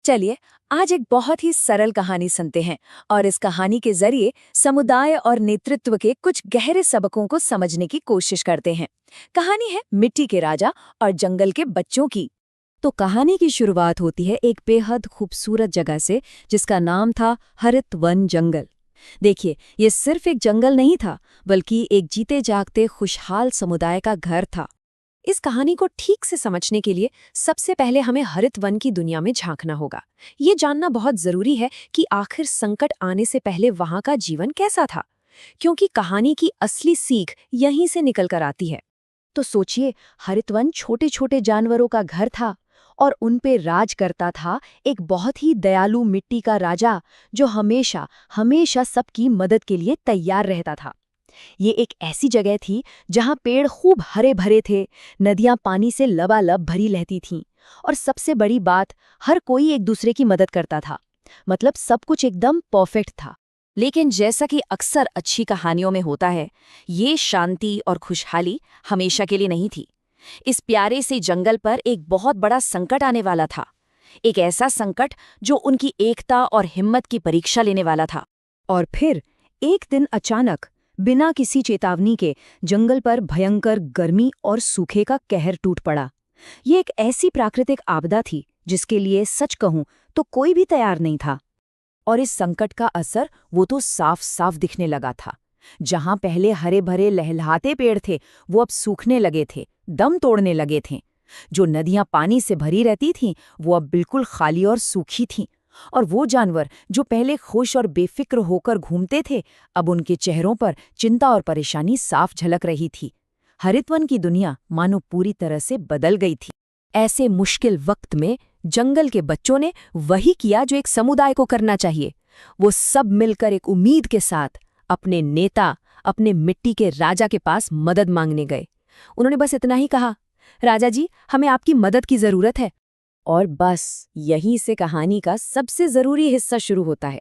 चलिए आज एक बहुत ही सरल कहानी सुनते हैं और इस कहानी के जरिए समुदाय और नेतृत्व के कुछ गहरे सबकों को समझने की कोशिश करते हैं। कहानी है मिट्टी के राजा और जंगल के बच्चों की। तो कहानी की शुरुआत होती है एक बेहद खूबसूरत जगह से जिसका नाम था हरित वन जंगल। देखिए, ये सिर्फ एक जंगल नहीं था बल्कि एक जीते जागते खुशहाल समुदाय का घर था। इस कहानी को ठीक से समझने के लिए सबसे पहले हमें हरित वन की दुनिया में झांकना होगा। ये जानना बहुत जरूरी है कि आखिर संकट आने से पहले वहां का जीवन कैसा था, क्योंकि कहानी की असली सीख यहीं से निकल कर आती है। तो सोचिए, हरित वन छोटे छोटे जानवरों का घर था और उन पे राज करता था एक बहुत ही दयालु मिट्टी का राजा जो हमेशा हमेशा सबकी मदद के लिए तैयार रहता था। ये एक ऐसी जगह थी जहां पेड़ खूब हरे भरे थे, नदियां पानी से लबालब भरी रहती थीं और सबसे बड़ी बात, हर कोई एक दूसरे की मदद करता था। मतलब सब कुछ एकदम परफेक्ट था। लेकिन जैसा कि अक्सर अच्छी कहानियों में होता है, ये शांति और खुशहाली हमेशा के लिए नहीं थी। इस प्यारे से जंगल पर एक बहुत बड़ा संकट आने वाला था। एक ऐसा संकट जो उनकी एकता और हिम्मत की परीक्षा लेने वाला था। और फिर एक दिन अचानक बिना किसी चेतावनी के जंगल पर भयंकर गर्मी और सूखे का कहर टूट पड़ा। ये एक ऐसी प्राकृतिक आपदा थी जिसके लिए सच कहूं तो कोई भी तैयार नहीं था। और इस संकट का असर वो तो साफ साफ दिखने लगा था। जहां पहले हरे भरे लहलहाते पेड़ थे, वो अब सूखने लगे थे, दम तोड़ने लगे थे। जो नदियां पानी से भरी रहती थीं, वो अब बिल्कुल खाली और सूखी थीं। और वो जानवर जो पहले खुश और बेफिक्र होकर घूमते थे, अब उनके चेहरों पर चिंता और परेशानी साफ झलक रही थी। हरितवन की दुनिया मानो पूरी तरह से बदल गई थी। ऐसे मुश्किल वक्त में जंगल के बच्चों ने वही किया जो एक समुदाय को करना चाहिए। वो सब मिलकर एक उम्मीद के साथ अपने नेता, अपने मिट्टी के राजा के पास मदद मांगने गए। उन्होंने बस इतना ही कहा, राजा जी, हमें आपकी मदद की जरूरत है। और बस यहीं से कहानी का सबसे जरूरी हिस्सा शुरू होता है।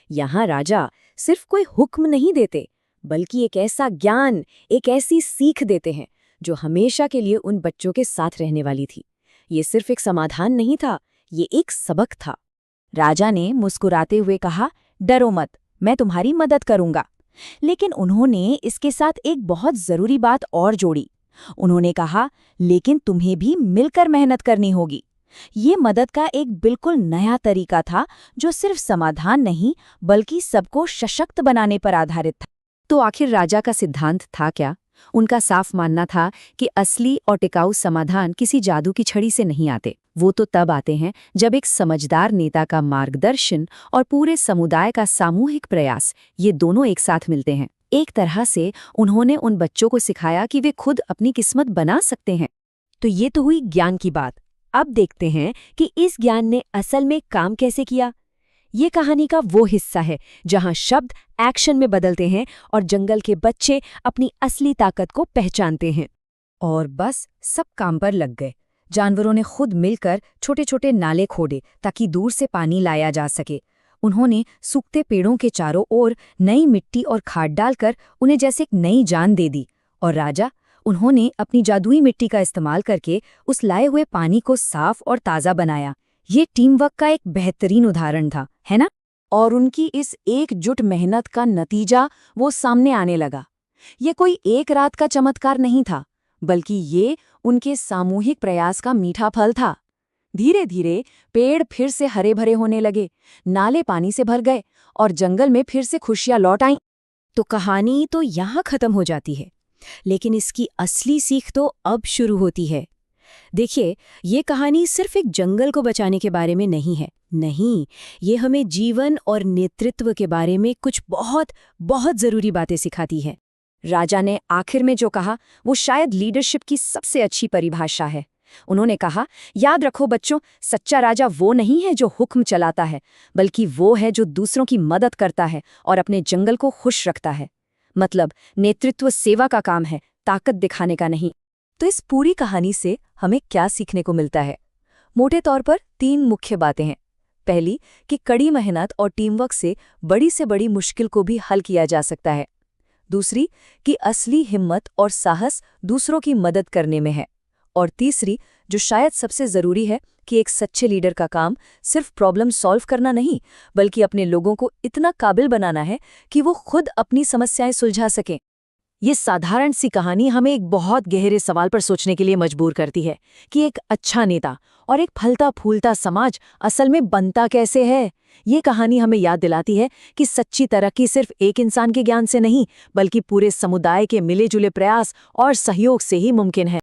यहाँ राजा सिर्फ कोई हुक्म नहीं देते, बल्कि एक ऐसा ज्ञान, एक ऐसी सीख देते हैं जो हमेशा के लिए उन बच्चों के साथ रहने वाली थी। ये सिर्फ एक समाधान नहीं था, ये एक सबक था। राजा ने मुस्कुराते हुए कहा, डरो मत, मैं तुम्हारी मदद करूंगा। लेकिन उन्होंने इसके साथ एक बहुत जरूरी बात और जोड़ी। उन्होंने कहा, लेकिन तुम्हें भी मिलकर मेहनत करनी होगी। ये मदद का एक बिल्कुल नया तरीका था जो सिर्फ समाधान नहीं बल्कि सबको सशक्त बनाने पर आधारित था। तो आखिर राजा का सिद्धांत था क्या? उनका साफ मानना था कि असली और टिकाऊ समाधान किसी जादू की छड़ी से नहीं आते। वो तो तब आते हैं जब एक समझदार नेता का मार्गदर्शन और पूरे समुदाय का सामूहिक प्रयास, ये दोनों एक साथ मिलते हैं। एक तरह से उन्होंने उन बच्चों को सिखाया कि वे खुद अपनी किस्मत बना सकते हैं। तो ये तो हुई ज्ञान की बात। अब देखते हैं कि इस ज्ञान ने असल में काम कैसे किया। ये कहानी का वो हिस्सा है जहां शब्द एक्शन में बदलते हैं और जंगल के बच्चे अपनी असली ताकत को पहचानते हैं। और बस सब काम पर लग गए। जानवरों ने खुद मिलकर छोटे छोटे नाले खोदे ताकि दूर से पानी लाया जा सके। उन्होंने सूखते पेड़ों के चारों ओर नई मिट्टी और खाद डालकर उन्हें जैसे एक नई जान दे दी। और राजा, उन्होंने अपनी जादुई मिट्टी का इस्तेमाल करके उस लाए हुए पानी को साफ और ताज़ा बनाया। ये टीम वर्क का एक बेहतरीन उदाहरण था, है ना? और उनकी इस एकजुट मेहनत का नतीजा वो सामने आने लगा। ये कोई एक रात का चमत्कार नहीं था, बल्कि ये उनके सामूहिक प्रयास का मीठा फल था। धीरे धीरे पेड़ फिर से हरे भरे होने लगे, नाले पानी से भर गए और जंगल में फिर से खुशियां लौट आईं। तो कहानी तो यहाँ खत्म हो जाती है, लेकिन इसकी असली सीख तो अब शुरू होती है। देखिए, ये कहानी सिर्फ एक जंगल को बचाने के बारे में नहीं है। नहीं, ये हमें जीवन और नेतृत्व के बारे में कुछ बहुत बहुत जरूरी बातें सिखाती है। राजा ने आखिर में जो कहा, वो शायद लीडरशिप की सबसे अच्छी परिभाषा है। उन्होंने कहा, याद रखो बच्चों, सच्चा राजा वो नहीं है जो हुक्म चलाता है, बल्कि वो है जो दूसरों की मदद करता है और अपने जंगल को खुश रखता है। मतलब नेतृत्व सेवा का काम है, ताकत दिखाने का नहीं। तो इस पूरी कहानी से हमें क्या सीखने को मिलता है? मोटे तौर पर 3 मुख्य बातें हैं। पहली, कि कड़ी मेहनत और टीमवर्क से बड़ी मुश्किल को भी हल किया जा सकता है। दूसरी, कि असली हिम्मत और साहस दूसरों की मदद करने में है। और तीसरी, जो शायद सबसे जरूरी है, कि एक सच्चे लीडर का काम सिर्फ प्रॉब्लम सॉल्व करना नहीं, बल्कि अपने लोगों को इतना काबिल बनाना है कि वो खुद अपनी समस्याएं सुलझा सकें। ये साधारण सी कहानी हमें एक बहुत गहरे सवाल पर सोचने के लिए मजबूर करती है कि एक अच्छा नेता और एक फलता फूलता समाज असल में बनता कैसे है। ये कहानी हमें याद दिलाती है कि सच्ची तरक्की सिर्फ एक इंसान के ज्ञान से नहीं, बल्कि पूरे समुदाय के मिले जुले प्रयास और सहयोग से ही मुमकिन है।